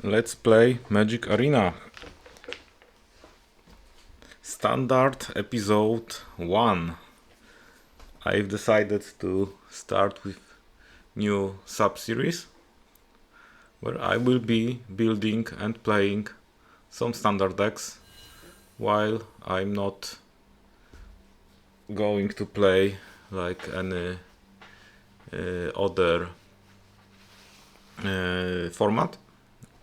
Let's play Magic Arena. Standard episode 1. I've decided to start with new sub-series where I will be building and playing some standard decks while I'm not going to play like any other format.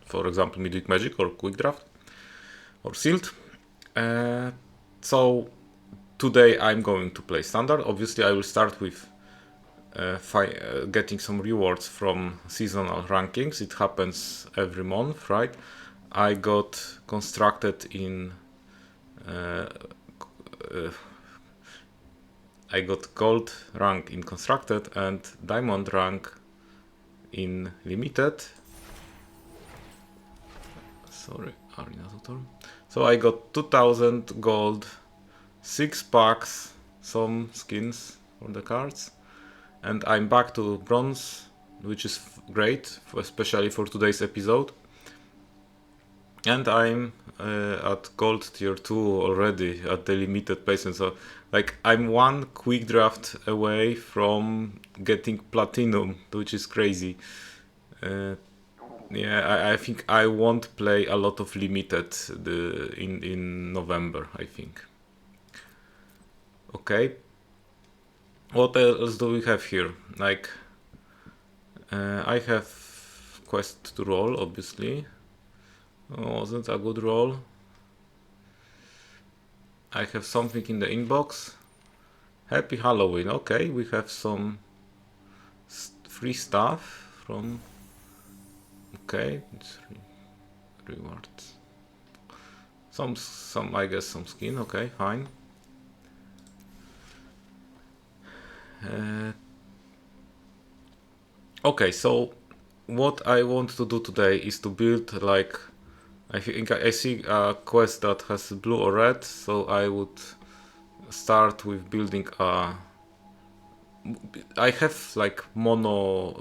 For example, Midweek Magic or Quick Draft or Sealed. So today I'm going to play standard. Obviously I will start with getting some rewards from seasonal rankings. It happens every month, right? I got constructed in I got gold rank in constructed and diamond rank in limited. Sorry, Arena Tutor. So I got 2000 gold, 6 packs, some skins for the cards, and I'm back to bronze, which is great, especially for today's episode. And I'm at gold tier 2 already at the limited placement, so like I'm one quick draft away from getting platinum, which is crazy. Yeah, I think I won't play a lot of limited in November, I think. Okay. What else do we have here? Like, I have quest to roll, obviously. Wasn't a good roll. I have something in the inbox. Happy Halloween. Okay, we have some free stuff from. Okay, it's rewards. Some I guess some skin. Okay, fine. Okay, so what I want to do today is to build like I think I see a quest that has blue or red, so I would start with building a. I have like mono.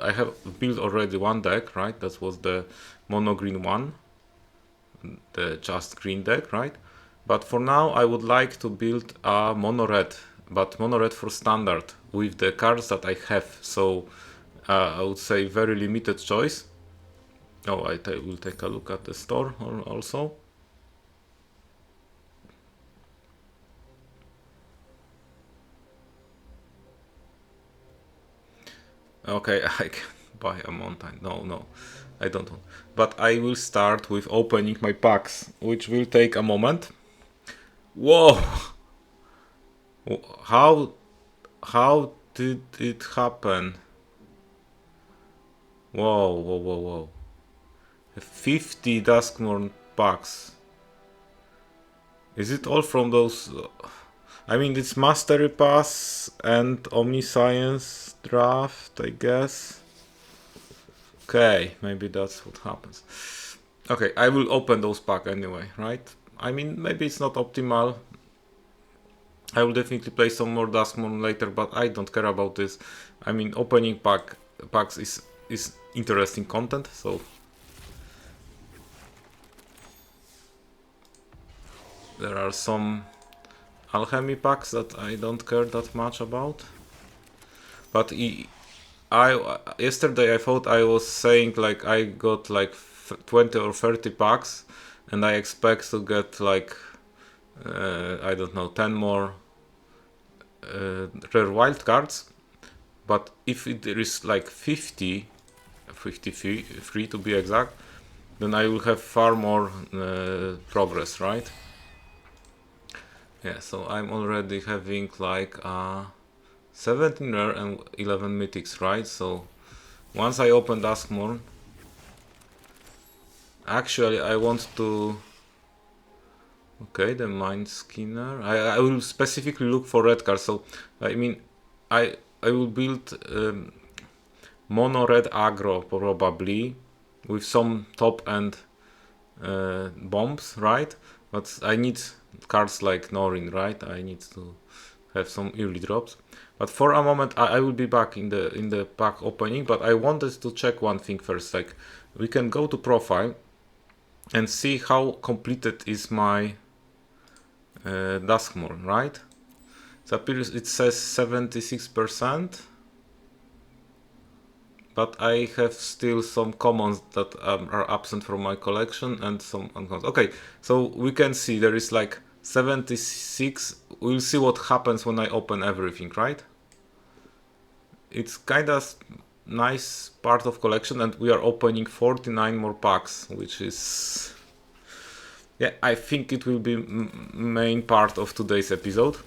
I have built already one deck, right? That was the mono green one, the just green deck, right? But for now, I would like to build a mono red, but mono red for standard with the cards that I have. So I would say very limited choice. Oh, I will take a look at the store also. Okay, I can buy a mountain. No, I don't want. But I will start with opening my packs, which will take a moment. Whoa! How did it happen? Whoa. 50 Duskomourn packs. Is it all from those? I mean, it's Mastery Pass and Omniscience draft, I guess. Okay, maybe that's what happens. Okay, I will open those packs anyway, right? I mean, maybe it's not optimal. I will definitely play some more Duskomourn later, but I don't care about this. I mean, opening packs is interesting content, so there are some alchemy packs that I don't care that much about. But yesterday I thought I was saying like I got like 20 or 30 packs, and I expect to get like I don't know 10 more rare wild cards. But if there is like 53 to be exact, then I will have far more progress, right? Yeah, so I'm already having like 17 rare and 11 mythics, right? So once I open Duskomourn, actually I want to. Okay, the Mind Skinner. I will specifically look for red cards. So I mean, I will build mono red aggro probably with some top end bombs, right? But I need cards like Norin, right? I need to have some early drops. But for a moment, I will be back in the pack opening. But I wanted to check one thing first. Like, we can go to profile and see how completed is my Duskomourn, right? So it says 76%, but I have still some commons that are absent from my collection and some uncommons. Okay, so we can see there is like 76. We'll see what happens when I open everything, right? It's kind of nice part of collection, and we are opening 49 more packs, which is, yeah, I think it will be main part of today's episode.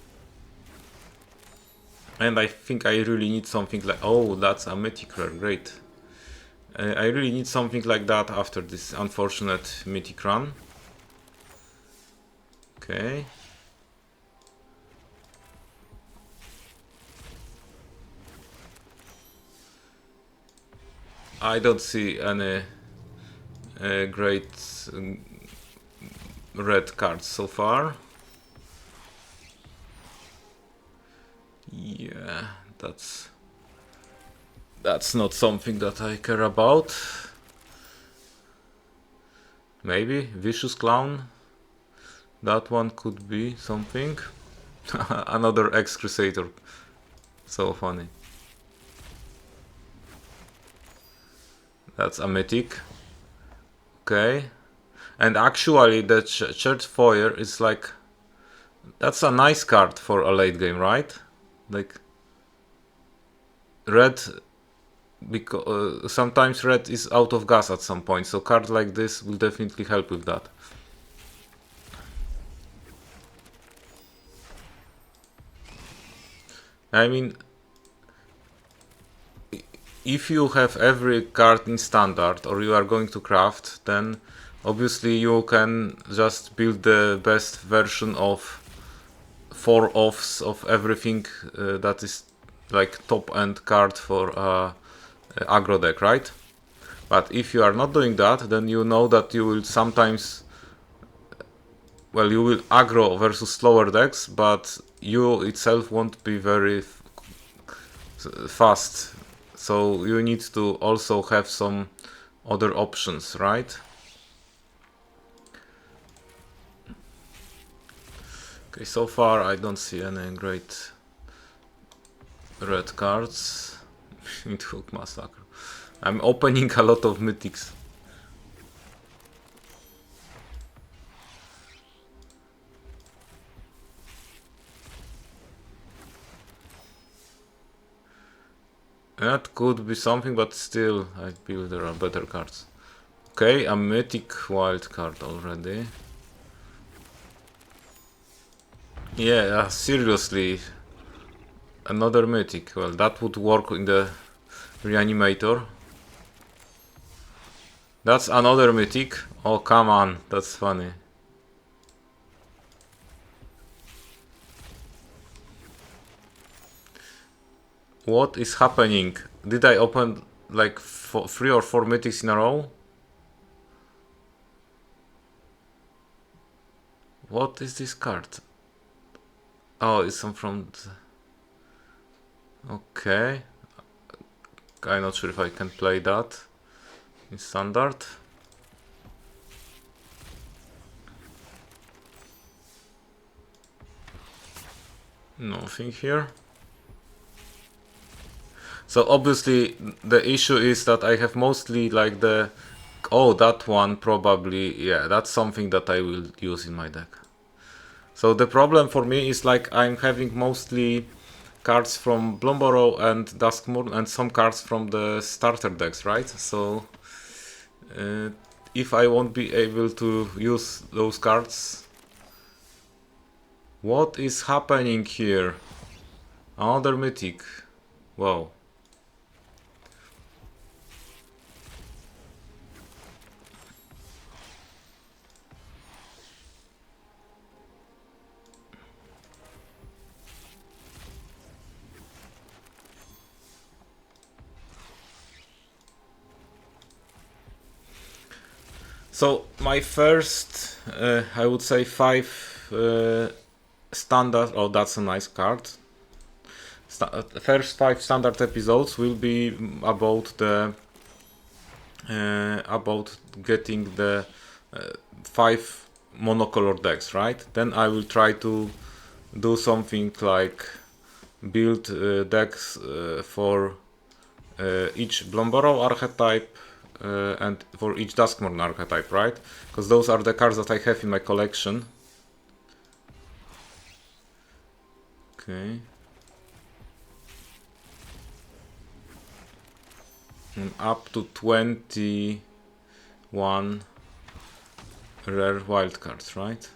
And I think I really need something like, oh, that's a mythic rare, great. I really need something like that after this unfortunate mythic run. Okay. I don't see any great red cards so far. Yeah, that's not something that I care about. Maybe Vicious Clown. That one could be something. Another ex-Crusader. So funny. That's a mythic. Okay. And actually the Church Foyer is like, that's a nice card for a late game, right? Like, red, because sometimes red is out of gas at some point, so card like this will definitely help with that. I mean, if you have every card in standard or you are going to craft, then obviously you can just build the best version of 4 offs of everything that is like top end card for aggro deck, right? But if you are not doing that, then you know that you will sometimes, well, you will aggro versus slower decks, but you itself won't be very fast. So you need to also have some other options, right? Okay, so far I don't see any great red cards. Windhoek Massacre. I'm opening a lot of mythics. That could be something, but still, I feel there are better cards. Okay, a mythic wild card already. Yeah, seriously. Another mythic. Well, that would work in the reanimator. That's another mythic. Oh, come on, that's funny. What is happening? Did I open like 3 or 4 mythics in a row? What is this card? Oh, it's some from... Okay. I'm not sure if I can play that in standard. Nothing here. So obviously the issue is that I have mostly like the... Oh, that one probably... Yeah, that's something that I will use in my deck. So the problem for me is like I'm having mostly cards from Bloomburrow and Duskomourn and some cards from the starter decks, right? So if I won't be able to use those cards... What is happening here? Another mythic. Wow. So my first, I would say 5 standard. Oh, that's a nice card. first 5 standard episodes will be about the about getting the 5 monocolor decks, right? Then I will try to do something like build decks for each Bloomburrow archetype and for each Duskomourn archetype, right? Because those are the cards that I have in my collection. Okay. And up to 21 rare wildcards, right?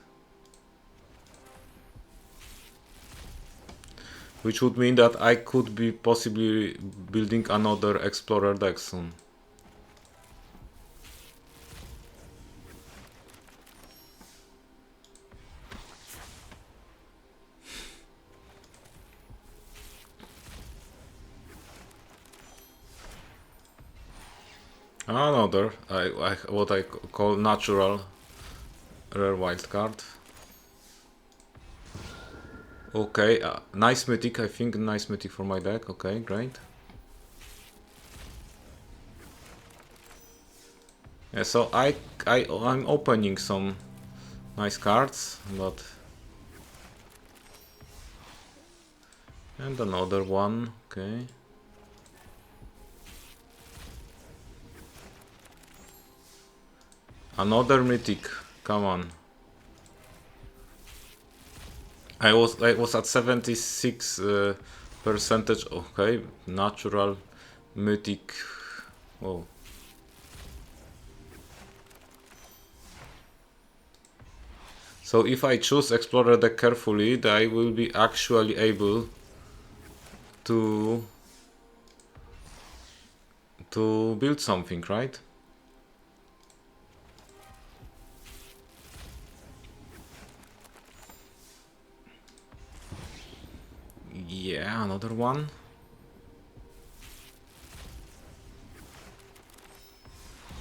Which would mean that I could be possibly building another Explorer deck soon. Another, what I call natural rare wildcard. Okay, nice mythic, I think, nice mythic for my deck. Okay, great. Yeah, so I'm opening some nice cards, but and another one. Okay. Another mythic. Come on. I was at 76 percentage. Okay, natural mythic. Oh. So if I choose Explorer deck carefully, then I will be actually able to build something, right? Yeah, another one.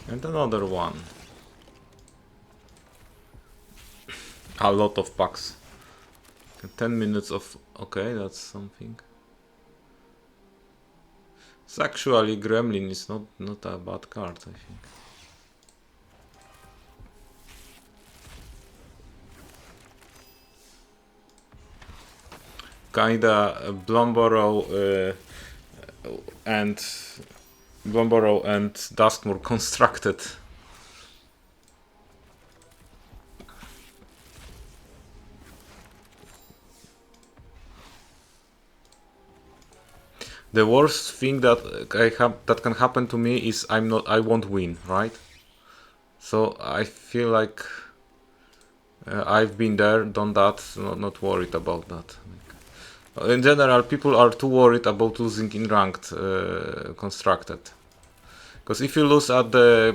And another one. A lot of packs. 10 minutes of... Okay, that's something. It's actually Gremlin is not a bad card, I think. Kinda and Bloomburrow and Duskomourn constructed. The worst thing that that can happen to me is I won't win, right? So I feel like I've been there, done that, not worried about that. In general, people are too worried about losing in ranked constructed. Because if you lose at the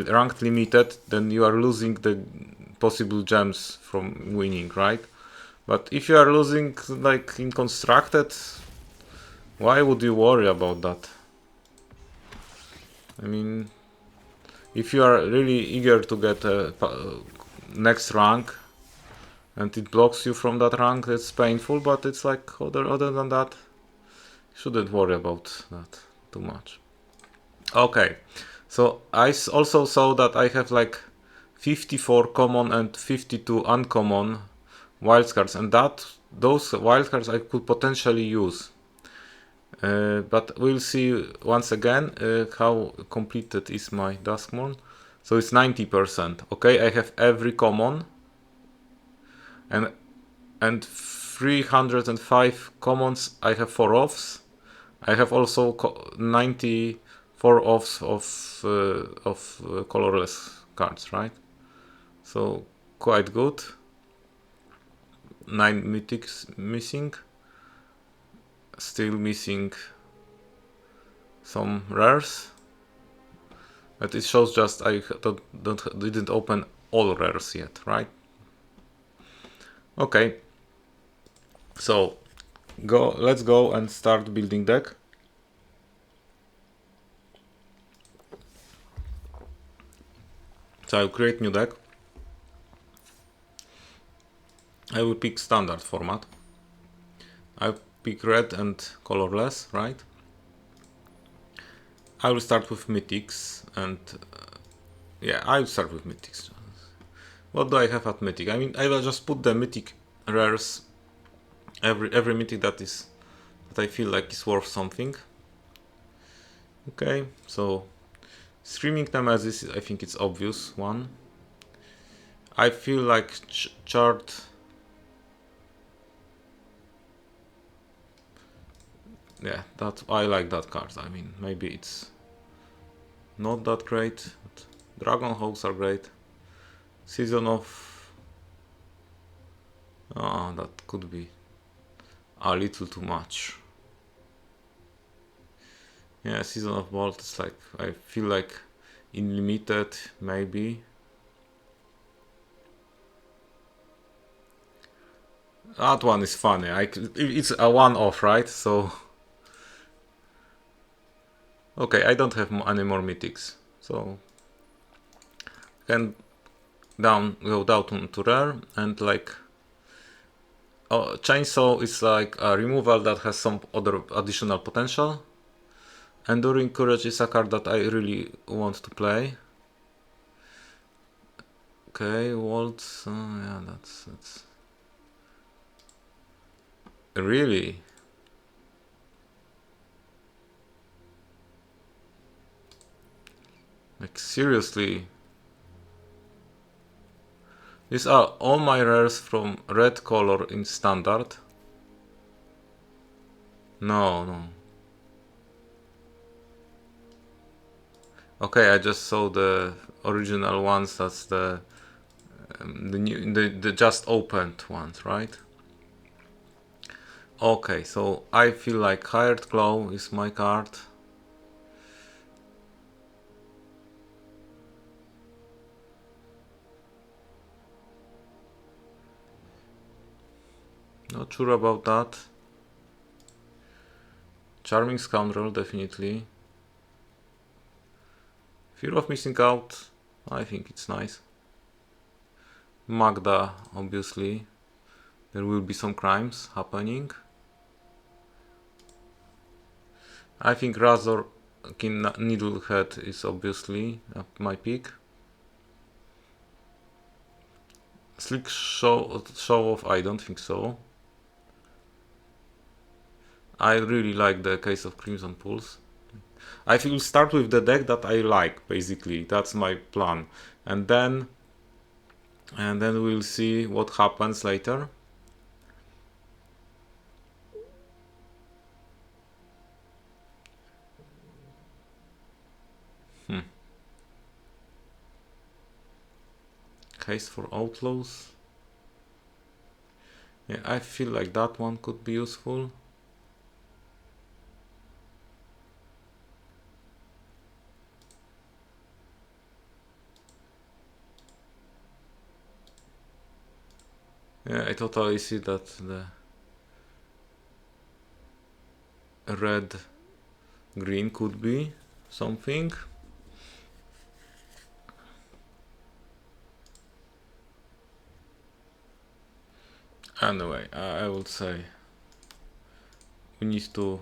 ranked limited, then you are losing the possible gems from winning, right? But if you are losing like in constructed, why would you worry about that? I mean, if you are really eager to get a next rank and it blocks you from that rank, it's painful, but it's like other than that, you shouldn't worry about that too much. Okay, so I also saw that I have like 54 common and 52 uncommon wildcards, and those wildcards I could potentially use. But we'll see once again how completed is my Duskomourn. So it's 90%. Okay, I have every common and 305 commons. I have 4 offs. I have also 94 offs of colorless cards, right? So quite good. 9 mythics missing. Still missing some rares. But it shows just I didn't open all rares yet, right? Okay. So let's go and start building deck. So I'll create new deck. I will pick standard format. I'll pick red and colorless, right? I will start with mythics, and yeah, I will start with mythics. What do I have at mythic? I mean, I will just put the mythic rares, every mythic that I feel like is worth something. Okay, so Streaming Nemesis, I think it's obvious one. I feel like chart. Yeah, that I like that card. I mean, maybe it's not that great, but Dragon Hawks are great. Season of... that could be a little too much. Yeah, Season of Bolt is like, I feel like unlimited, maybe. That one is funny. It's a one-off, right? So... Okay, I don't have any more mythics. So... Can go down to rare, and like... Chainsaw is like a removal that has some other additional potential. Enduring Courage is a card that I really want to play. Okay, Waltz, yeah, that's... Really? Like, seriously? These are all my rares from red color in standard? No. Okay, I just saw the original ones, that's the just opened ones, right? Okay, so I feel like Hired Claw is my card. Not sure about that. Charming Scoundrel, definitely. Fear of Missing Out, I think it's nice. Magda, obviously. There will be some crimes happening. I think Razor King Needlehead is obviously my pick. Slick show off, I don't think so. I really like the Case of Crimson Pulse. I will start with the deck that I like, basically. That's my plan. And then we'll see what happens later. Case for Outlaws. Yeah, I feel like that one could be useful. Yeah, I totally see that the red green could be something. Anyway, I would say we need to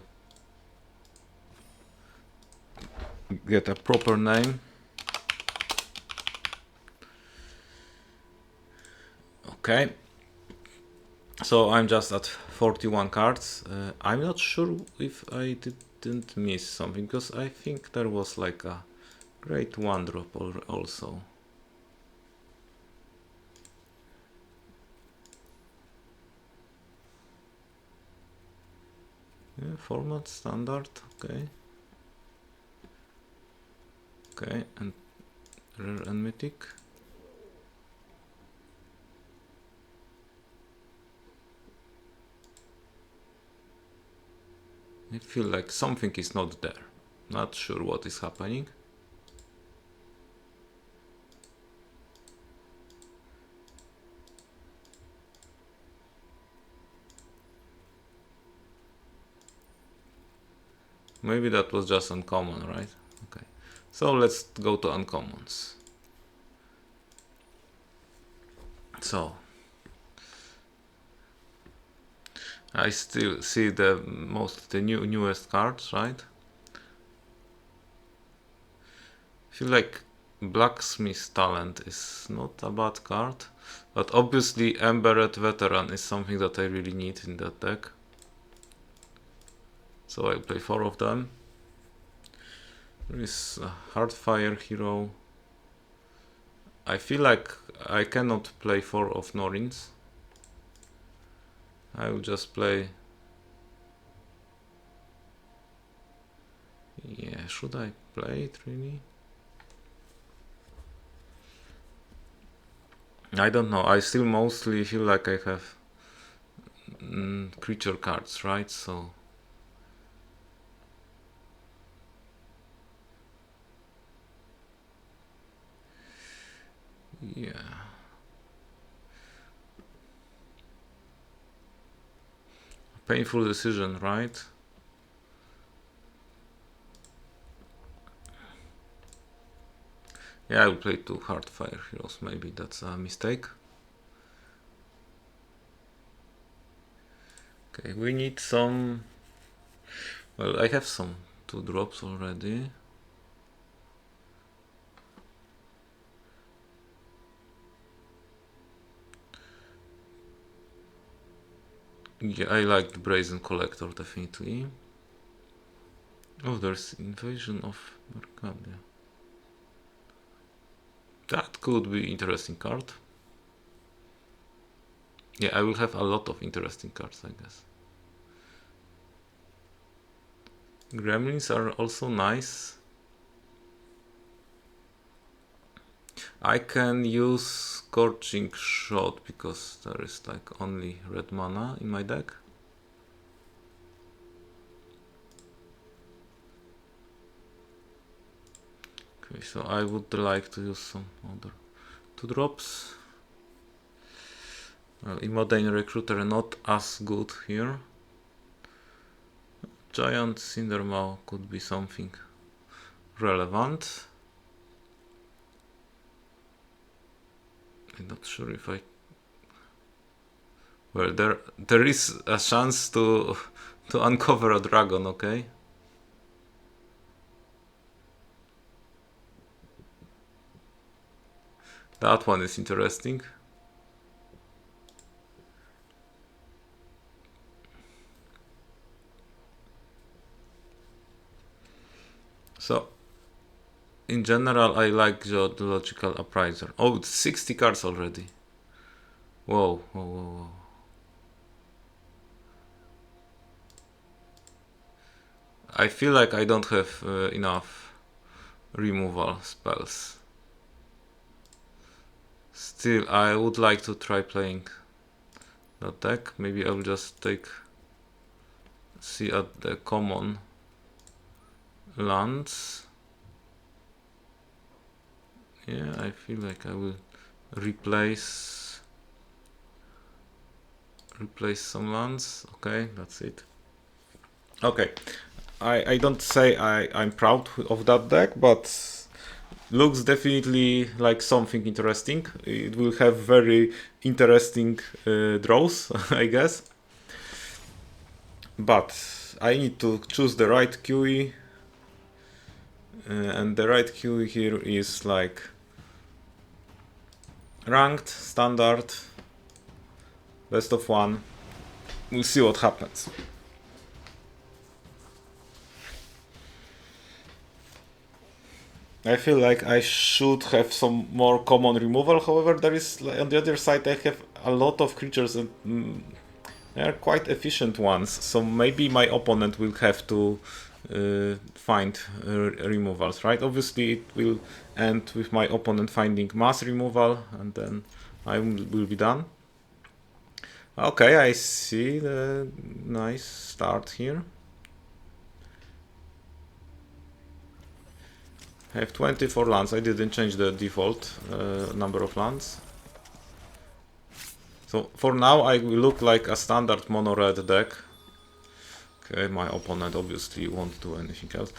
get a proper name. Okay, so I'm just at 41 cards. I'm not sure if I didn't miss something, because I think there was like a great one drop also. Yeah, format standard, okay. Okay, and rare and mythic. I feel like something is not there. Not sure what is happening. Maybe that was just uncommon, right? Okay. So let's go to uncommons. So I still see the newest cards, right? I feel like Blacksmith Talent is not a bad card, but obviously Embedded Veteran is something that I really need in that deck. So I play 4 of them. There is a Hardfire Hero. I feel like I cannot play 4 of Norins. I will just play... Yeah, should I play it really? I don't know. I still mostly feel like I have creature cards, right? So yeah. Painful decision, right? Yeah, I will play 2 Hardfire Heroes. Maybe that's a mistake. Okay, we need some... Well, I have some 2 drops already. Yeah, I like the Brazen Collector, definitely. Oh, there's Invasion of Arcadia. That could be interesting card. Yeah, I will have a lot of interesting cards, I guess. Gremlins are also nice. I can use Scorching Shot because there is like only red mana in my deck. Okay, so I would like to use some other 2 drops. Well, Immodane Recruiter not as good here. Giant Cindermaw could be something relevant. I'm not sure if I... Well, there is a chance to uncover a dragon, okay? That one is interesting. So, in general, I like the Logical Appraiser. Oh, it's 60 cards already. Whoa, whoa, whoa, whoa. I feel like I don't have enough removal spells. Still, I would like to try playing that deck. Maybe I'll just see at the common lands. Yeah, I feel like I will replace some lands. Okay, that's it. Okay, I don't say I'm proud of that deck, but looks definitely like something interesting. It will have very interesting draws, I guess. But I need to choose the right QE, and the right QE here is like ranked, standard, best of 1. We'll see what happens. I feel like I should have some more common removal. However, there is on the other side I have a lot of creatures and they are quite efficient ones. So maybe my opponent will have to find removals, right? Obviously, it will end with my opponent finding mass removal, and then I will be done. Okay, I see the nice start here. I have 24 lands. I didn't change the default number of lands. So for now I will look like a standard mono red deck. Okay, my opponent obviously won't do anything else.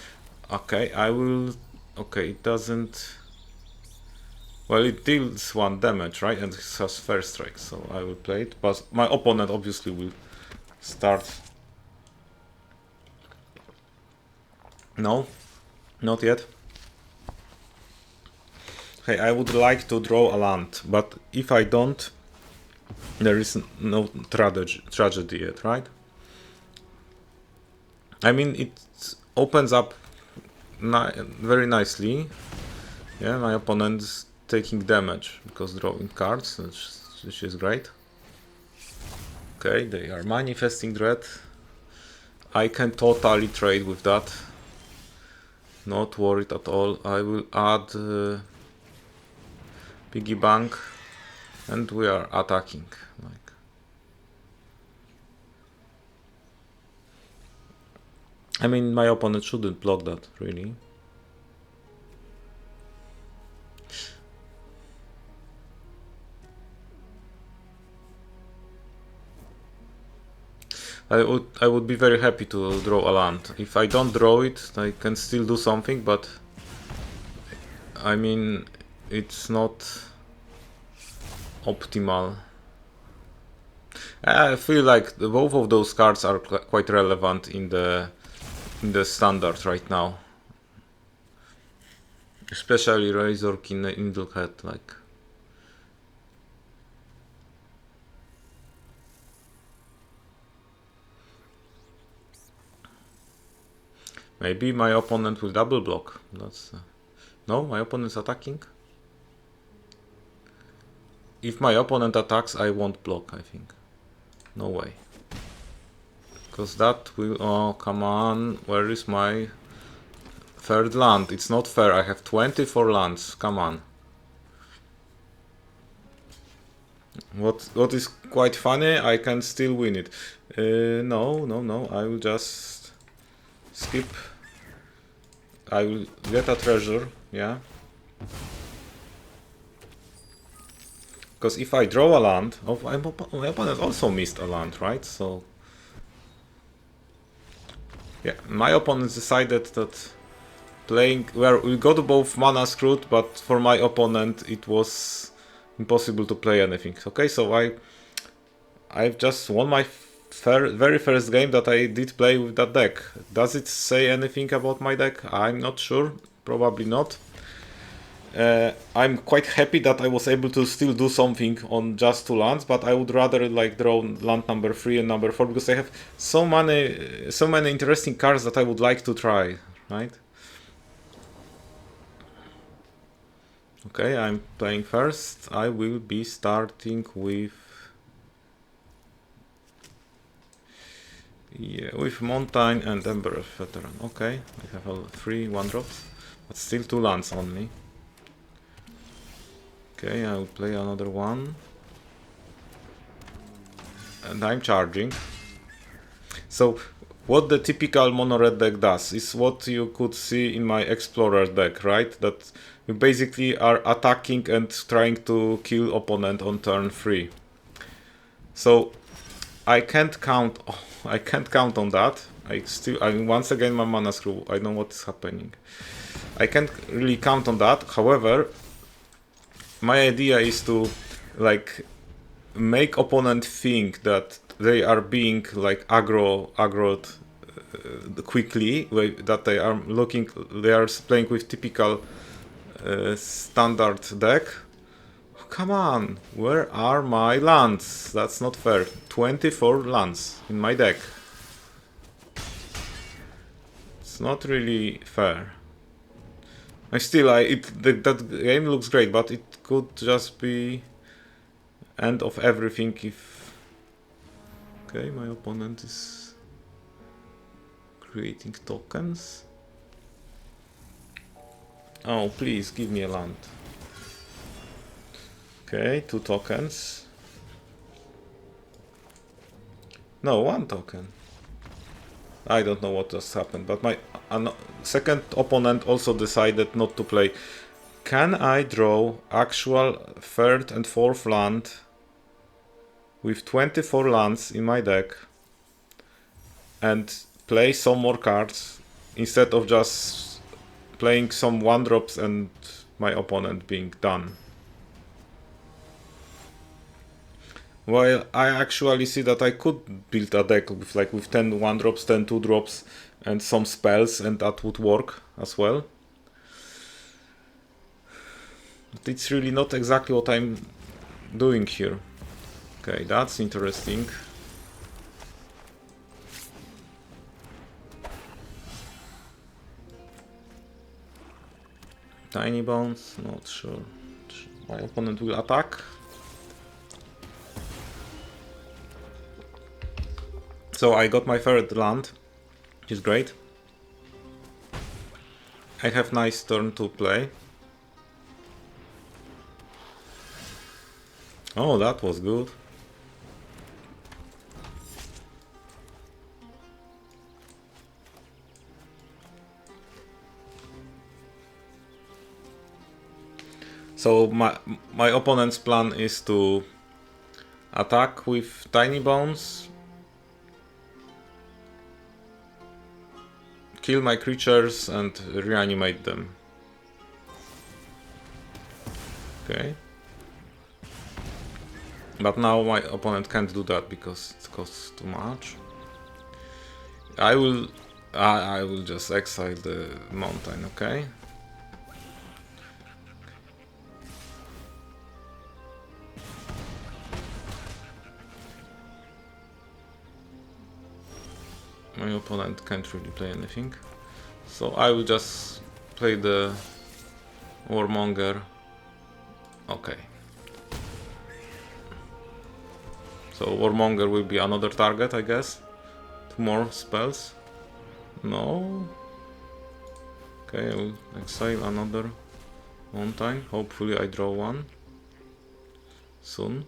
Okay, I will... Okay, it doesn't... Well, it deals 1 damage, right? And it has first strike, so I will play it. But my opponent obviously will start. No, not yet. Okay, I would like to draw a land, but if I don't, there is no tragedy yet, right? I mean, it opens up very nicely. Yeah, my opponent is taking damage because drawing cards, which is great. Okay, they are manifesting dread. I can totally trade with that. Not worried at all. I will add piggy bank, and we are attacking. Like, I mean, my opponent shouldn't block that really. I would be very happy to draw a land. If I don't draw it, I can still do something, but I mean, it's not optimal. I feel like both of those cards are quite relevant in the standard right now, especially Razor Needlehead. Like, maybe my opponent will double block. That's no, my opponent's attacking. If my opponent attacks, I won't block, I think. No way. Because that will... Oh, come on. Where is my third land? It's not fair. I have 24 lands. Come on. What is quite funny, I can still win it. No. I will just skip. I will get a treasure, yeah. Because if I draw a land, my opponent also missed a land, right? So yeah, my opponent decided that playing, well, we got both mana screwed, but for my opponent it was impossible to play anything. Okay, so I've just won my very first game that I did play with that deck. Does it say anything about my deck? I'm not sure, probably not. I'm quite happy that I was able to still do something on just 2 lands, but I would rather like draw land number 3 and number 4 because I have so many interesting cards that I would like to try, right? Okay, I'm playing first. I will be starting with with Mountain and Ember Veteran. Okay, I have all 3 1-drops, but still 2 lands only. Okay, I will play another one. And I'm charging. So, what the typical mono-red deck does is what you could see in my Explorer deck, right? That you basically are attacking and trying to kill opponent on turn 3. So, I can't count on that. Once again my mana screw. I know what is happening. I can't really count on that. However, my idea is to like make opponent think that they are being like aggroed quickly, that they are playing with typical standard deck. Come on, where are my lands? That's not fair. 24 lands in my deck. It's not really fair. That game looks great, but it could just be end of everything if... Okay, my opponent is creating tokens. Oh, please give me a land. Okay, 2 tokens. No, 1 token. I don't know what just happened, but my second opponent also decided not to play. Can I draw actual 3rd and 4th land with 24 lands in my deck and play some more cards instead of just playing some 1-drops and my opponent being done? Well, I actually see that I could build a deck with 10 1-drops, 10 2-drops, and some spells, and that would work as well. But it's really not exactly what I'm doing here. Okay, that's interesting. Tiny bones, not sure. My opponent will attack. So I got my third land, which is great. I have nice turn to play. Oh, that was good. So my opponent's plan is to attack with tiny bones, kill my creatures and reanimate them. Okay. But now my opponent can't do that because it costs too much. I will just exile the mountain, okay? My opponent can't really play anything. So I will just play the Warmonger. Okay. So Warmonger will be another target, I guess. 2 more spells. No. Okay, I will exile another mountain. Hopefully I draw one soon.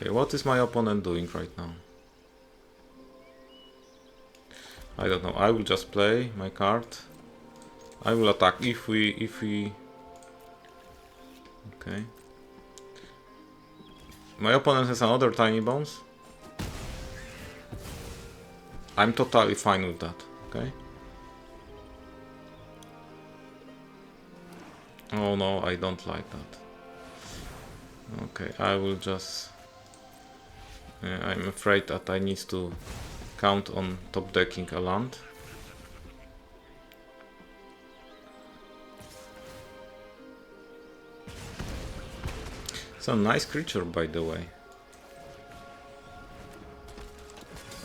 Okay, what is my opponent doing right now? I don't know. I will just play my card. I will attack if we okay. My opponent has another tiny bones. I'm totally fine with that, okay? Oh no, I don't like that. Okay, I will just... I'm afraid that I need to count on top decking a land. It's a nice creature, by the way.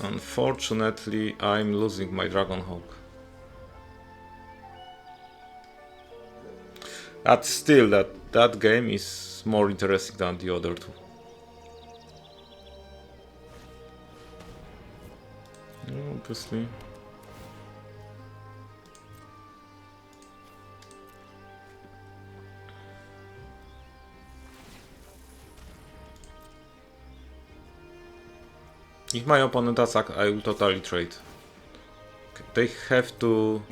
Unfortunately, I'm losing my Dragonhawk. But still, that game is more interesting than the other two. Obviously. If my opponent attacks, I will totally trade. Okay, they have to,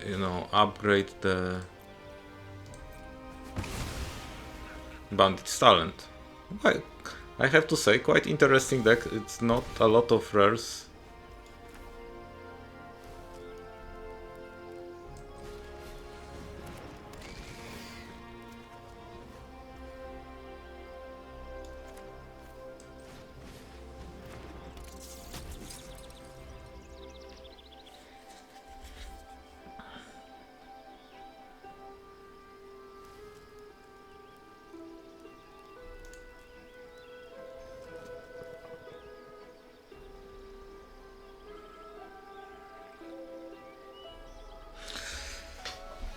you know, upgrade the Bandit's talent. Well, I have to say, quite interesting deck. It's not a lot of rares.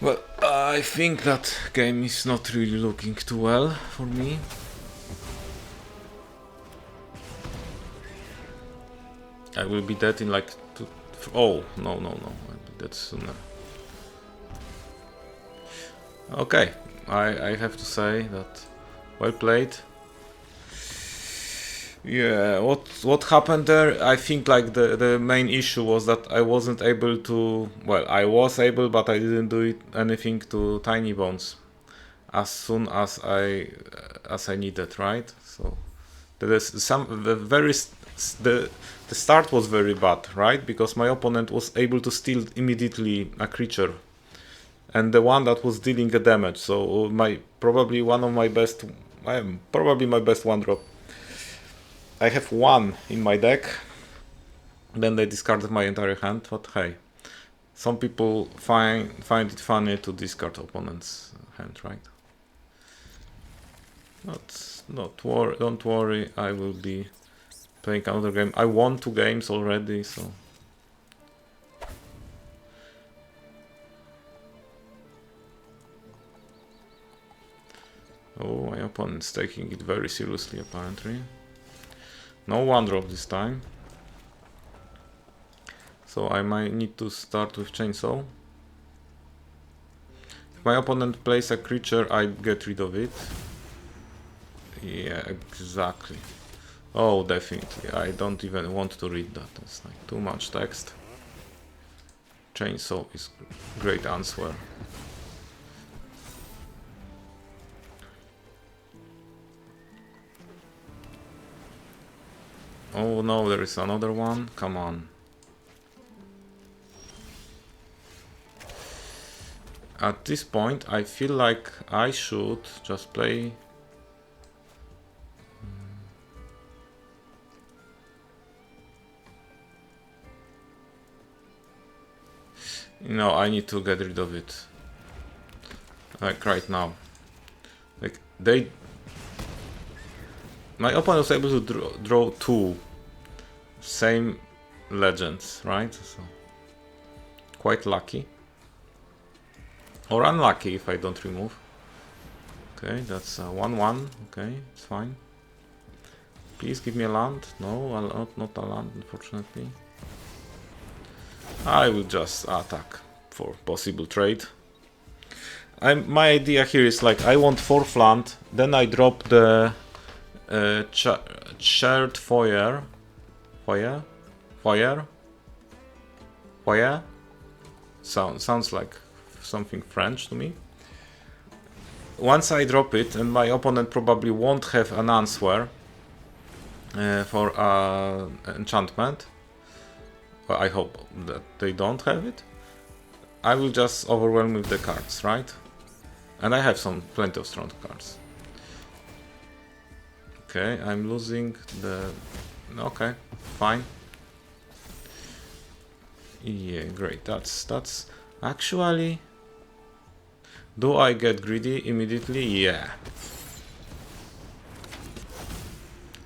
Well, I think that game is not really looking too well for me. I will be dead in like two... Oh, no, I'll be dead sooner. Okay, I have to say that well played. Yeah, what happened there? I think like the main issue was that I wasn't able to... Well, I was able, but I didn't do anything to Tiny Bones as soon as I needed, right? So there is the start was very bad, right? Because my opponent was able to steal immediately a creature and the one that was dealing the damage. So probably my best one drop. I have one in my deck. Then they discarded my entire hand, but hey, some people find it funny to discard opponent's hand, right? Don't worry, I will be playing another game. I won 2 games already, so. Oh, my opponent's taking it very seriously, apparently. No 1-drop this time. So I might need to start with Chainsaw. If my opponent plays a creature, I get rid of it. Yeah, exactly. Oh, definitely. I don't even want to read that. That's like too much text. Chainsaw is great answer. Oh no, there is another one. Come on. At this point, I feel like I should just play. No, I need to get rid of it. Like right now. Like my opponent was able to draw 2 same legends, right? So quite lucky. Or unlucky if I don't remove. Okay, that's 1-1. Okay, it's fine. Please give me a land. No, not a land, unfortunately. I will just attack for possible trade. My idea here is like I want 4th land, then I drop the shared foyer. Sounds like something French to me. Once I drop it, and my opponent probably won't have an answer for enchantment. Well, I hope that they don't have it. I will just overwhelm with the cards, right? And I have plenty of strong cards. Okay, I'm losing the... Okay, fine. Yeah, great. That's actually... Do I get greedy immediately? Yeah.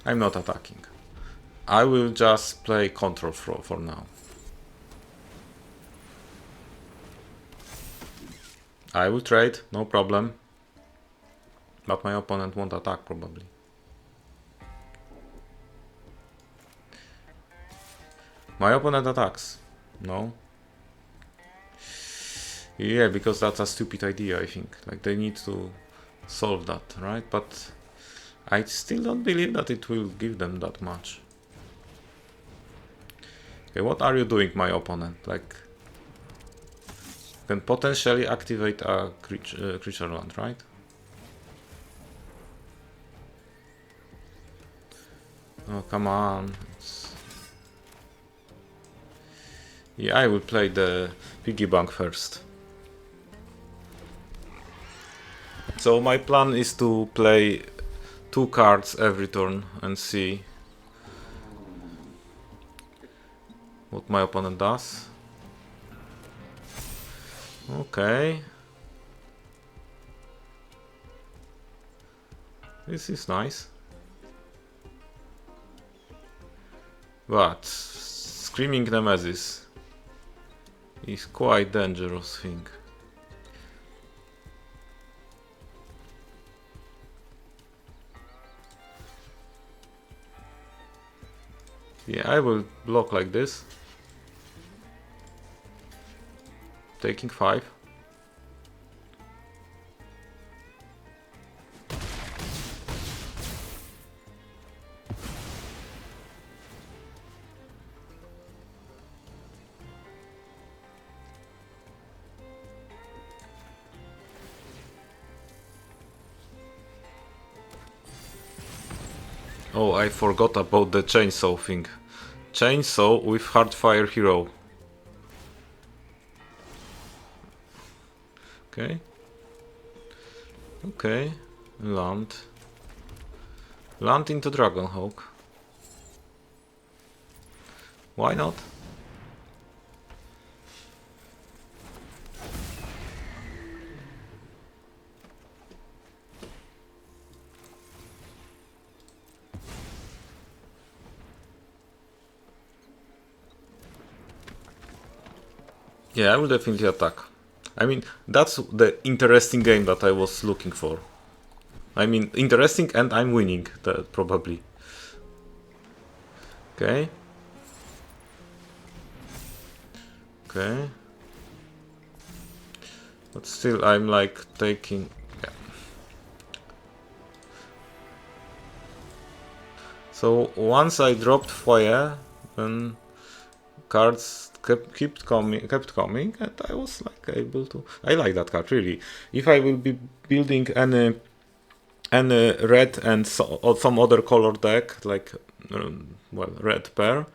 I'm not attacking. I will just play control for now. I will trade, no problem. But my opponent won't attack probably. My opponent attacks. No. Yeah, because that's a stupid idea, I think. Like, they need to solve that, right? But I still don't believe that it will give them that much. Okay, what are you doing, my opponent? Like, you can potentially activate a creature land, right? Oh, come on. Yeah, I will play the piggy bank first. So my plan is to play 2 cards every turn and see what my opponent does. Okay. This is nice. But Screaming Nemesis is quite dangerous thing. Yeah, I will block like this. Taking 5. Oh, I forgot about the chainsaw thing. Chainsaw with Hardfire Hero. Okay. Okay. Land. Land into Dragonhawk. Why not? Yeah, I will definitely attack. I mean, that's the interesting game that I was looking for. I mean, interesting, and I'm winning, probably. Okay. Okay. But still, I'm like taking... Yeah. So, once I dropped fire, then cards kept coming, and I was like able to... I like that card, really. If I will be building any red and or some other color deck, like well, red pair,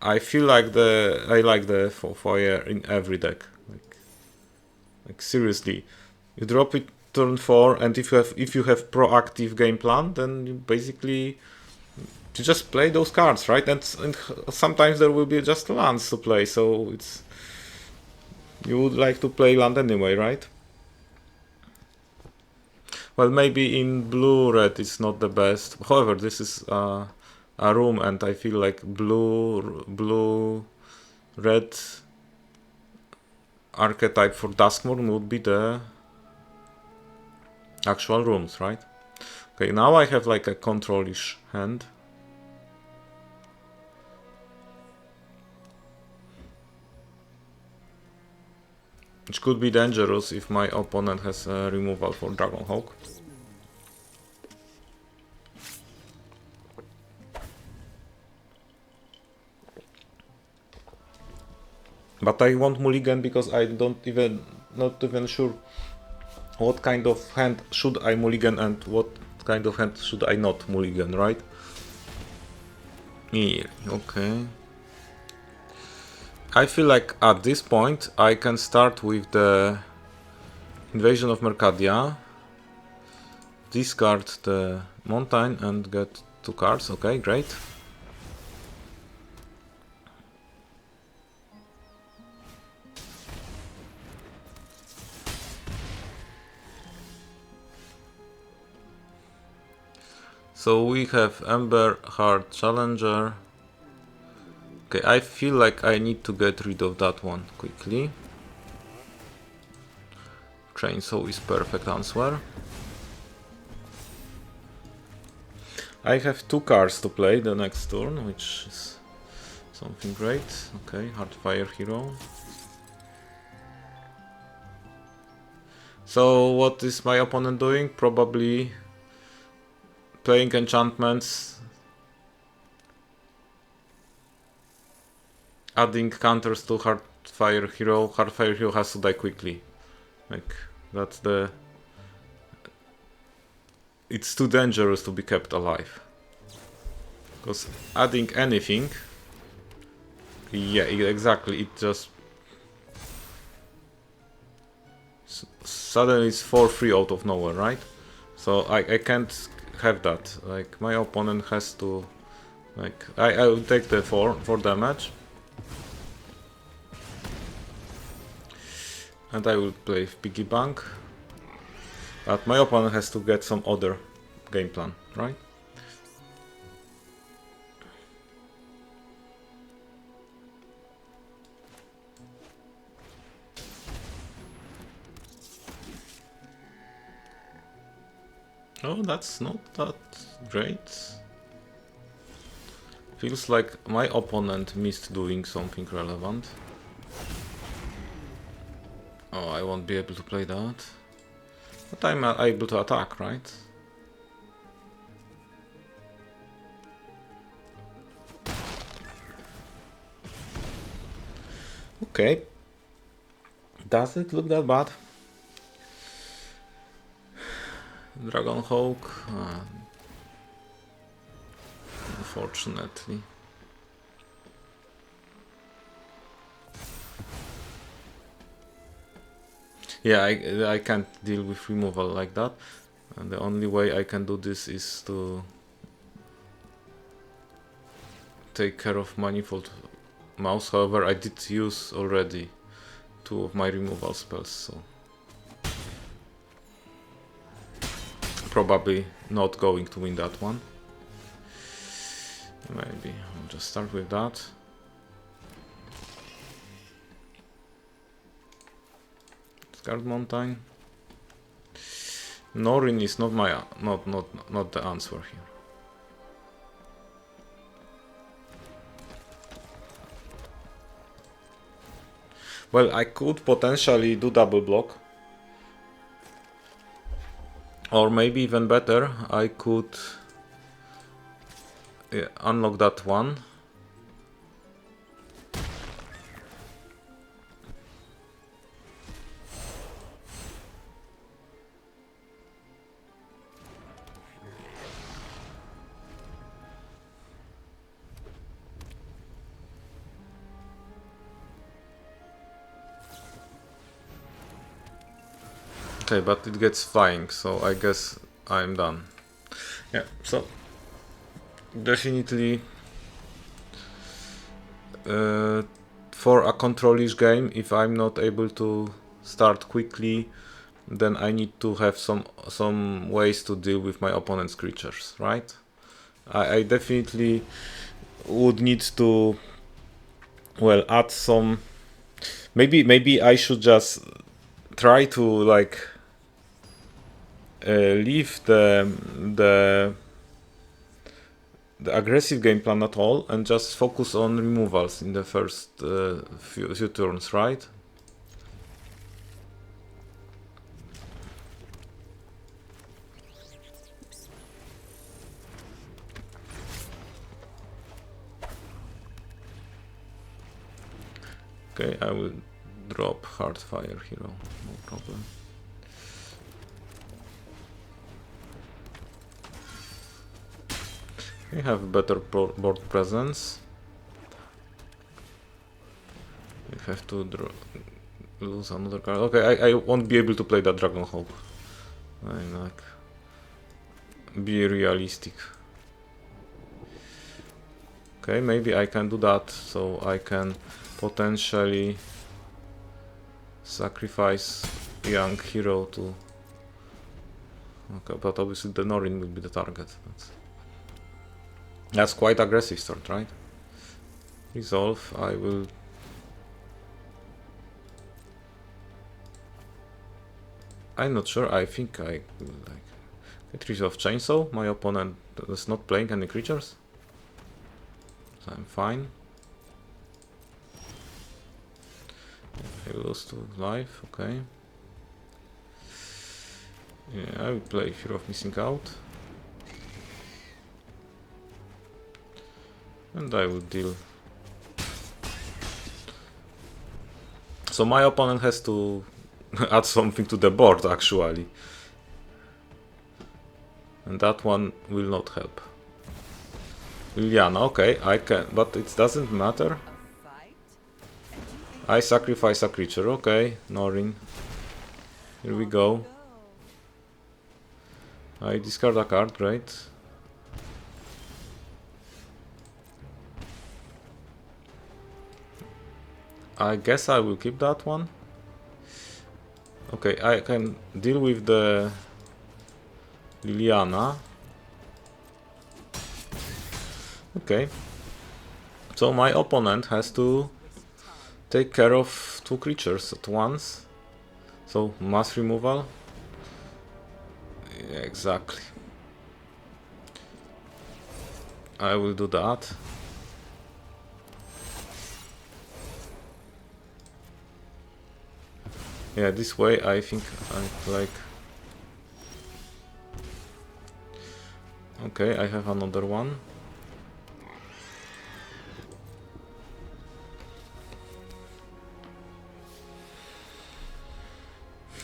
I feel like I like the fire in every deck. Like seriously, you drop it turn 4, and if you have proactive game plan, then you basically just play those cards, right? And sometimes there will be just lands to play, so you would like to play land anyway, right? Well, maybe in blue-red it's not the best. However, this is a room, and I feel like blue-red archetype for Duskomourn would be the actual rooms, right? Okay, now I have like a control-ish hand. Which could be dangerous if my opponent has a removal for Dragonhawk. But I won't mulligan because I not even sure what kind of hand should I mulligan and what kind of hand should I not mulligan, right? Yeah, okay. I feel like at this point I can start with the Invasion of Mercadia, discard the mountain and get 2 cards. Okay, great. So we have Ember Heart Challenger. Okay, I feel like I need to get rid of that one quickly. Chainsaw is perfect answer. I have 2 cards to play the next turn, which is something great. Okay, Heartfire Hero. So what is my opponent doing? Probably playing enchantments, adding counters to Heartfire Hero. Heartfire Hero has to die quickly. Like, that's the... It's too dangerous to be kept alive. Because adding anything... Yeah, exactly, it just... Suddenly it's 4-3 out of nowhere, right? So I can't have that. Like, my opponent has to... Like, I will take the 4 damage. And I will play Piggy Bank. But my opponent has to get some other game plan, right? Oh, that's not that great. Feels like my opponent missed doing something relevant. Oh, I won't be able to play that. But I'm able to attack, right? Okay. Does it look that bad? Dragonhawk. Unfortunately. Yeah, I can't deal with removal like that. And the only way I can do this is to take care of manifold mouse. However, I did use already 2 of my removal spells, so probably not going to win that one. Maybe I'll just start with that. Discard Mountain. Norin is not my not the answer here. Well, I could potentially do double block. Or maybe even better, I could unlock that one. Okay, but it gets flying, so I guess I'm done. Yeah, so definitely for a control-ish game, if I'm not able to start quickly, then I need to have some ways to deal with my opponent's creatures, right? I definitely would need to, well, add some. Maybe I should just try to like leave the aggressive game plan at all and just focus on removals in the first few turns, right? Okay, I will drop Hardfire Hero, no problem. We have better board presence. We have to lose another card. Okay, I won't be able to play that Dragon Hope. I'm like, be realistic. Okay, maybe I can do that, so I can potentially sacrifice young hero to. Okay, but obviously the Norin will be the target. That's quite aggressive start, right? Resolve, I will. I'm not sure, I think I will like get rid of Chainsaw. My opponent is not playing any creatures, so I'm fine. I lose 2 life, okay. Yeah, I will play Fear of Missing Out. And I will deal. So my opponent has to add something to the board, actually. And that one will not help. Liliana, okay, I can, but it doesn't matter. I sacrifice a creature, okay, Norin. Here we go. I discard a card, great. I guess I will keep that one. Okay, I can deal with the Liliana. Okay. So my opponent has to take care of 2 creatures at once. So mass removal. Yeah, exactly. I will do that. Yeah, this way I think I like. Okay, I have another one.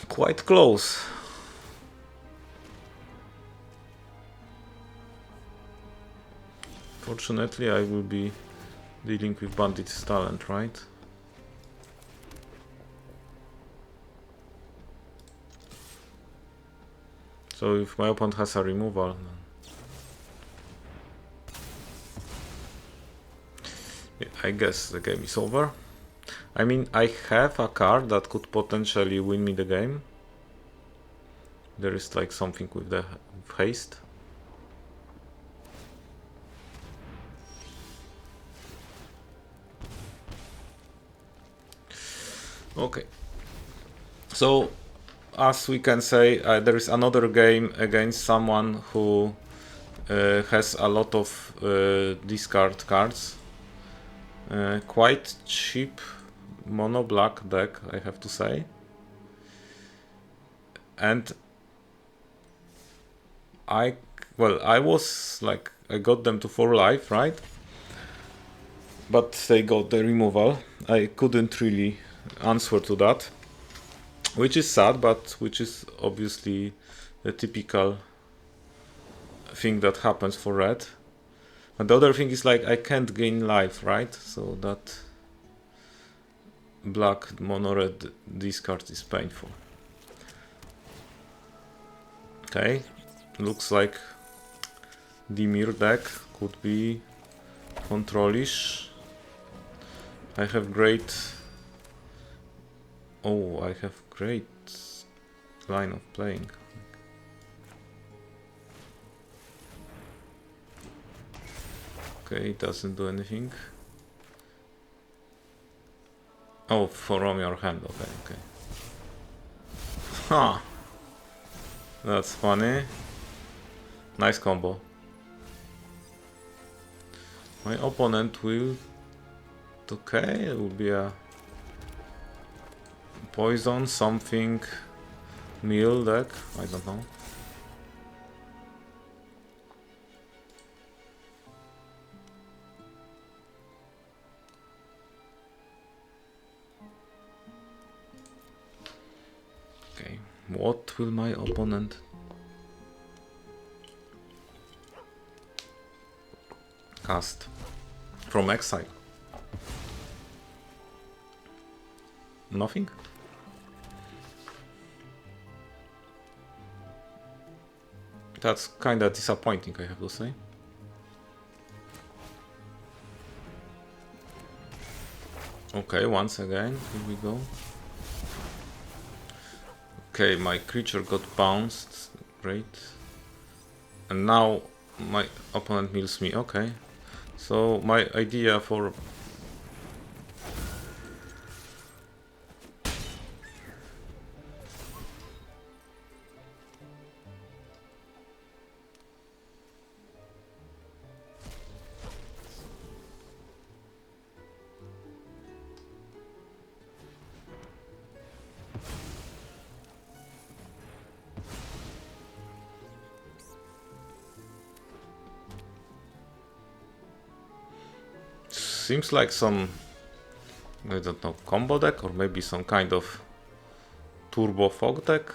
Quite close. Fortunately, I will be dealing with Bandit's talent, right? So if my opponent has a removal, yeah, I guess the game is over. I mean, I have a card that could potentially win me the game. There is like something with the haste. Okay. So, as we can say, there is another game against someone who has a lot of discard cards. Quite cheap mono black deck, I have to say. And I was like, I got them to 4 life, right? But they got the removal. I couldn't really answer to that, which is sad, but which is obviously the typical thing that happens for red. And the other thing is like I can't gain life, right? So that black mono red discard is painful. Okay, looks like Dimir deck could be controlish. I have great. Oh, I have great line of playing. Okay, it doesn't do anything. Oh, from your hand. Okay. Huh. That's funny. Nice combo. My opponent will. Okay, it will be a poison something meal deck. I don't know. Okay, what will my opponent cast from exile? Nothing? That's kinda disappointing, I have to say. Okay, once again, here we go. Okay, my creature got bounced, great. And now my opponent mills me, okay. So my idea for... Seems like some, I don't know, combo deck or maybe some kind of turbo fog deck.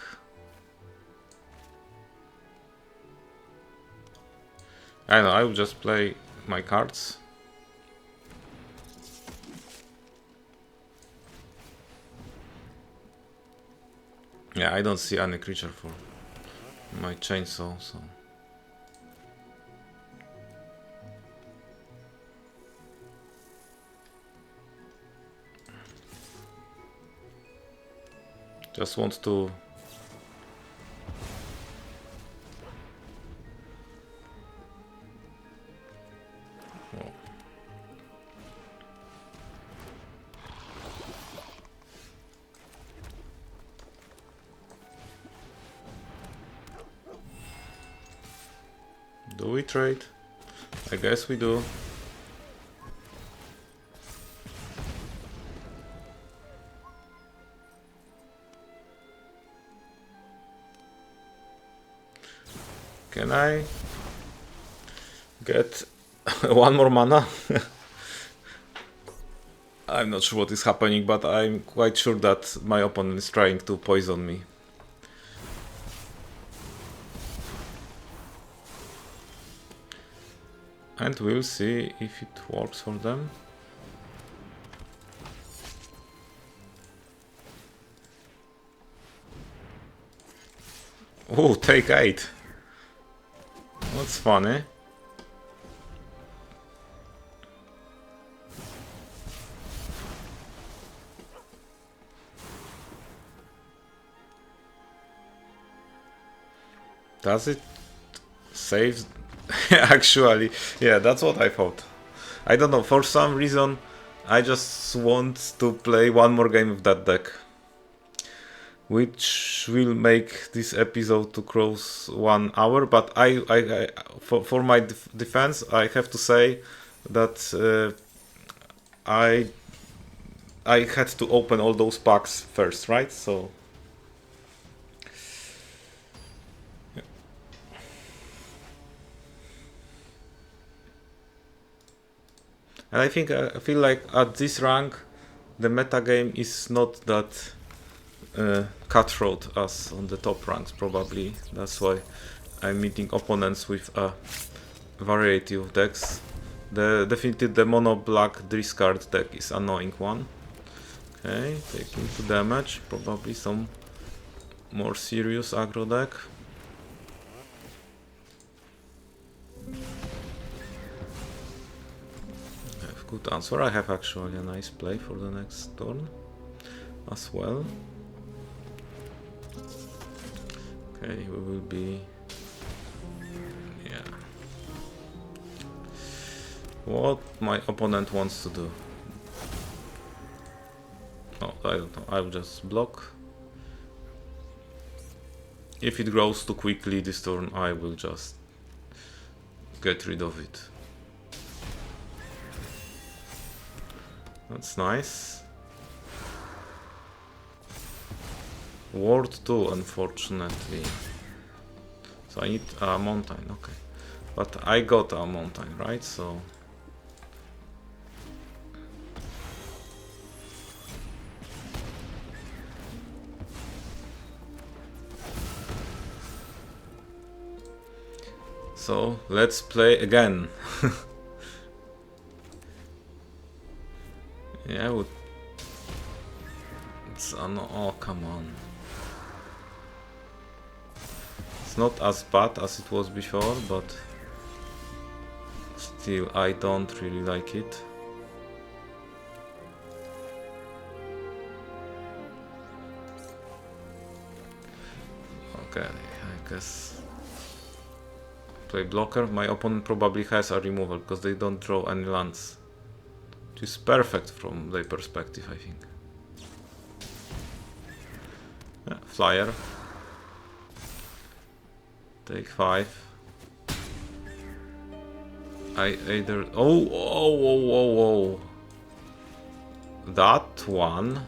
I don't know, I will just play my cards. Yeah, I don't see any creature for my chainsaw, so... Just want to... Oh. Do we trade? I guess we do. Can I get one more mana? I'm not sure what is happening, but I'm quite sure that my opponent is trying to poison me. And we'll see if it works for them. Oh, take 8. That's funny. Does it save? Actually, yeah, that's what I thought. I don't know, for some reason I just want to play one more game of that deck, which will make this episode to cross 1 hour. But for my defense, I have to say that I had to open all those packs first, right? So and I feel like at this rank, the meta game is not that cutthroat as on the top ranks. Probably that's why I'm meeting opponents with a variety of decks. Definitely the mono black discard deck is annoying one. Okay, taking 2 damage. Probably some more serious aggro deck. Good answer. I have actually a nice play for the next turn as well. Okay, we will be... yeah. What my opponent wants to do? Oh, I don't know. I'll just block. If it grows too quickly this turn, I will just get rid of it. That's nice. Ward 2, unfortunately. So I need a mountain, okay. But I got a mountain, right? So... so let's play again. Yeah, it's oh, come on. It's not as bad as it was before, but still I don't really like it. Okay, I guess play blocker. My opponent probably has a removal because they don't draw any lands. Which is perfect from their perspective, I think. Yeah, flyer. Take 5. I either... oh. That one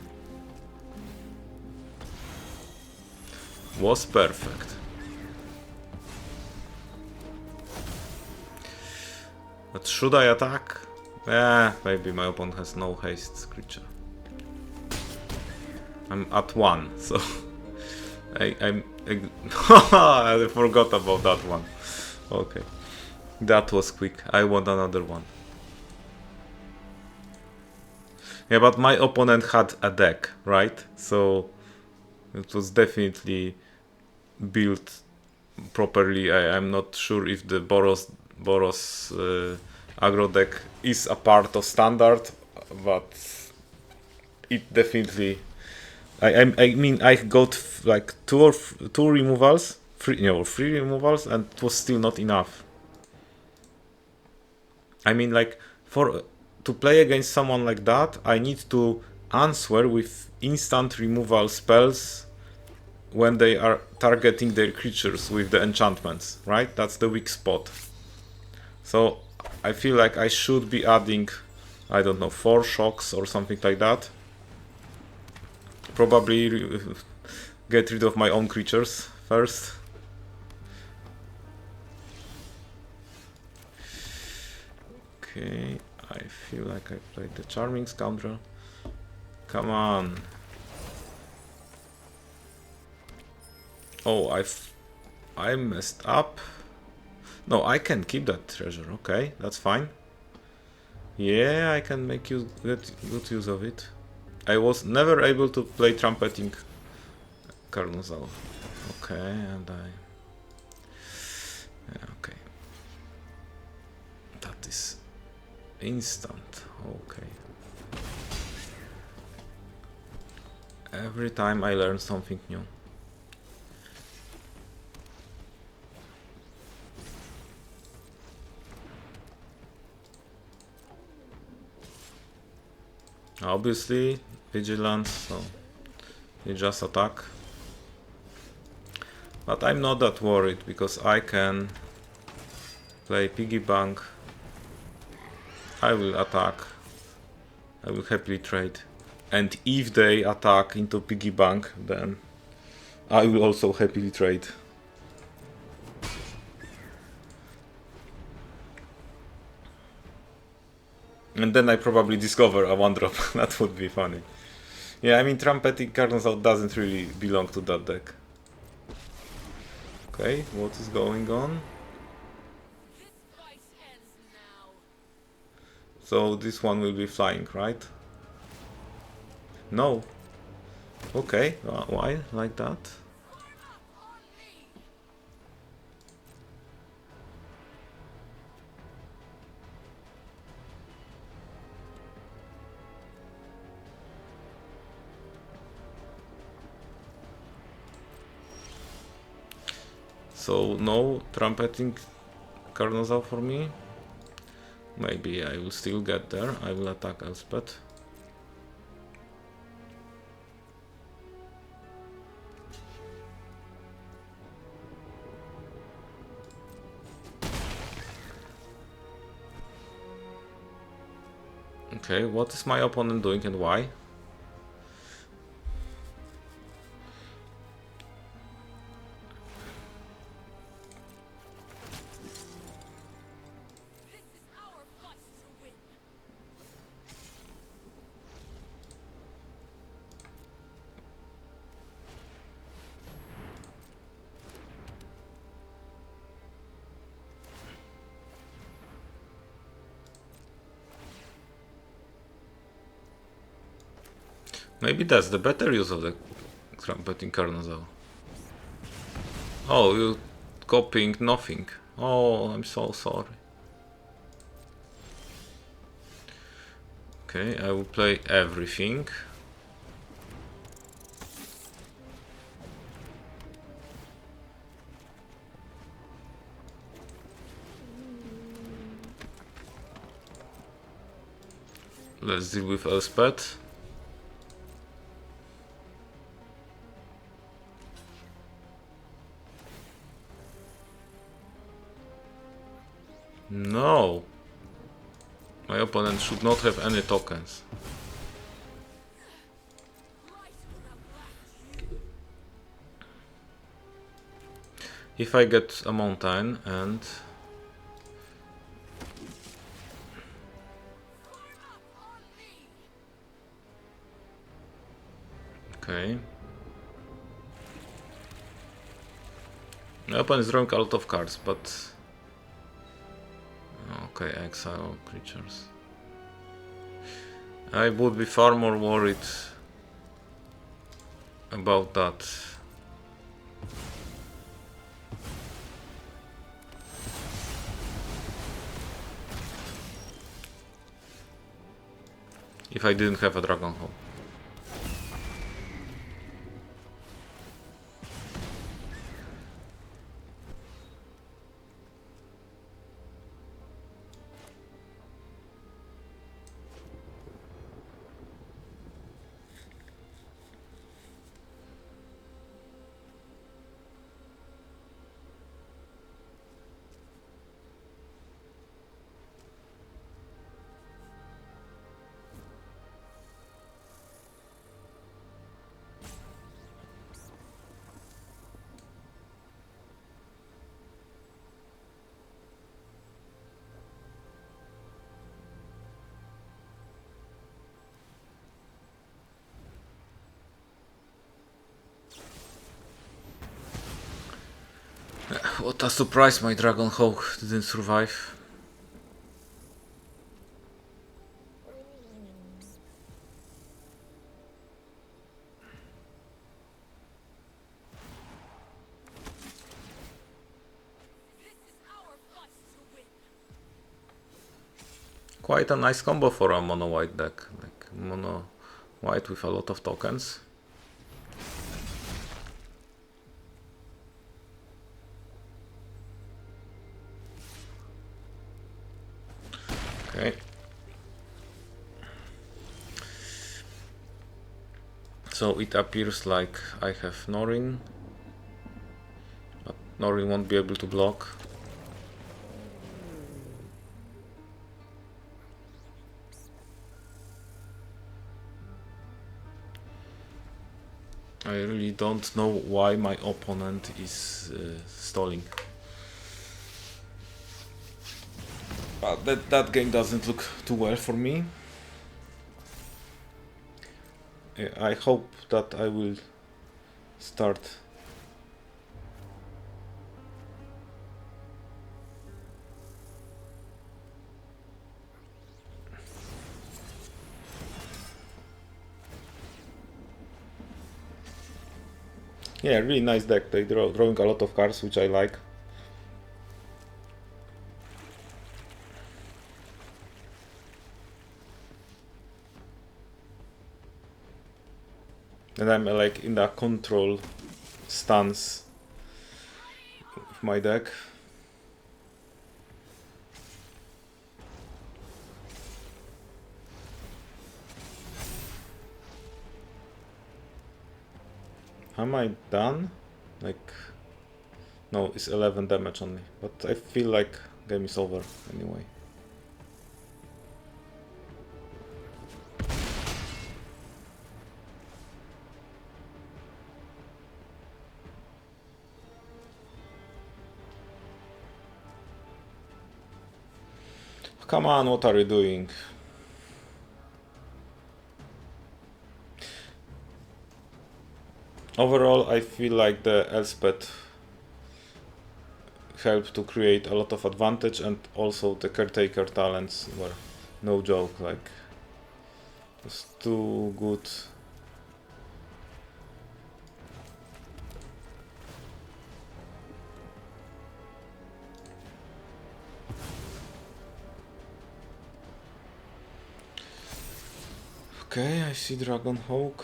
was perfect. But should I attack? Maybe my opponent has no haste creature. I'm at 1, so I forgot about that one. Okay, that was quick. I want another one. Yeah, but my opponent had a deck, right? So it was definitely built properly. I'm not sure if the Boros aggro deck is a part of standard, but it definitely... I mean, I got like two removals, three removals, and it was still not enough. I mean, like, to play against someone like that, I need to answer with instant removal spells when they are targeting their creatures with the enchantments, right? That's the weak spot. So I feel like I should be adding, I don't know, 4 shocks or something like that. Probably get rid of my own creatures first. Okay, I feel like I played the Charming Scoundrel. Come on. Oh, I messed up. No, I can keep that treasure. Okay, that's fine. Yeah, I can make good use of it. I was never able to play Trumpeting Carnozal. Okay, and okay. That is instant. Okay. Every time I learn something new. Obviously, vigilance, so you just attack. But I'm not that worried because I can play piggy bank. I will attack. I will happily trade. And if they attack into piggy bank, then I will also happily trade. And then I probably discover a 1-drop. That would be funny. Yeah, I mean, Trumpeting Carnosaur doesn't really belong to that deck. Okay, what is going on? So this one will be flying, right? No. Okay, why like that? So no Trumpeting Carnosaur for me. Maybe I will still get there. I will attack Elspeth. Okay, what is my opponent doing and why? Maybe that's the better use of the Trumpeting Carnosaur. Oh, you copying nothing. Oh, I'm so sorry. Okay, I will play everything. Let's deal with Elspeth. No. My opponent should not have any tokens. If I get a mountain and... Okay. My opponent is drawing a lot of cards, but... Okay, exile creatures. I would be far more worried about that. If I didn't have a Dragon Hole. What a surprise, my Dragon Hawk didn't survive. quite a nice combo for a mono white deck, like mono white with a lot of tokens. Okay. So it appears like I have Norin, but Norin won't be able to block. I really don't know why my opponent is stalling. But that game doesn't look too well for me. I hope that I will start. Yeah, really nice deck. They're drawing a lot of cards, which I like. And I'm like in the control stance with my deck. Am I done? Like, no, it's 11 damage only, but I feel like game is over anyway. Come on, what are you doing? Overall, I feel like the Elspeth helped to create a lot of advantage, and also the caretaker talents were no joke, like it's too good. Okay, I see Dragon Hawk.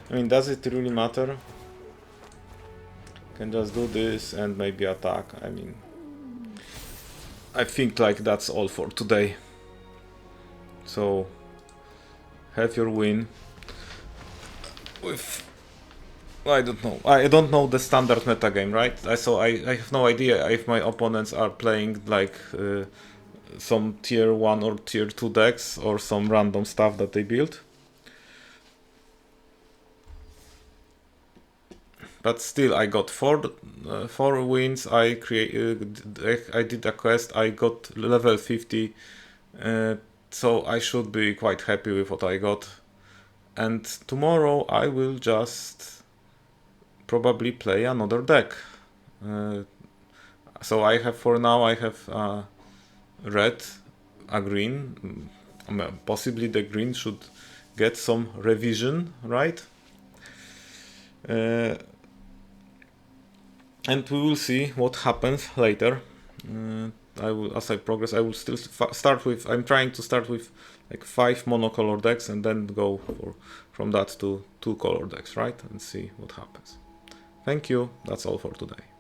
I mean, does it really matter? Can just do this and maybe attack. I mean, I think like that's all for today. So have your win with, I don't know the standard meta game, right? So I have no idea if my opponents are playing like some tier 1 or tier 2 decks or some random stuff that they build. But still, I got four wins. I did a quest. I got level 50, so I should be quite happy with what I got. And tomorrow I will just probably play another deck. So I have, for now, I have a red, a green. Possibly the green should get some revision, right? And we will see what happens later. As I progress, I will still start with. I'm trying to start with like 5 monocolor decks and then go from that to 2 color decks, right? And see what happens. Thank you. That's all for today.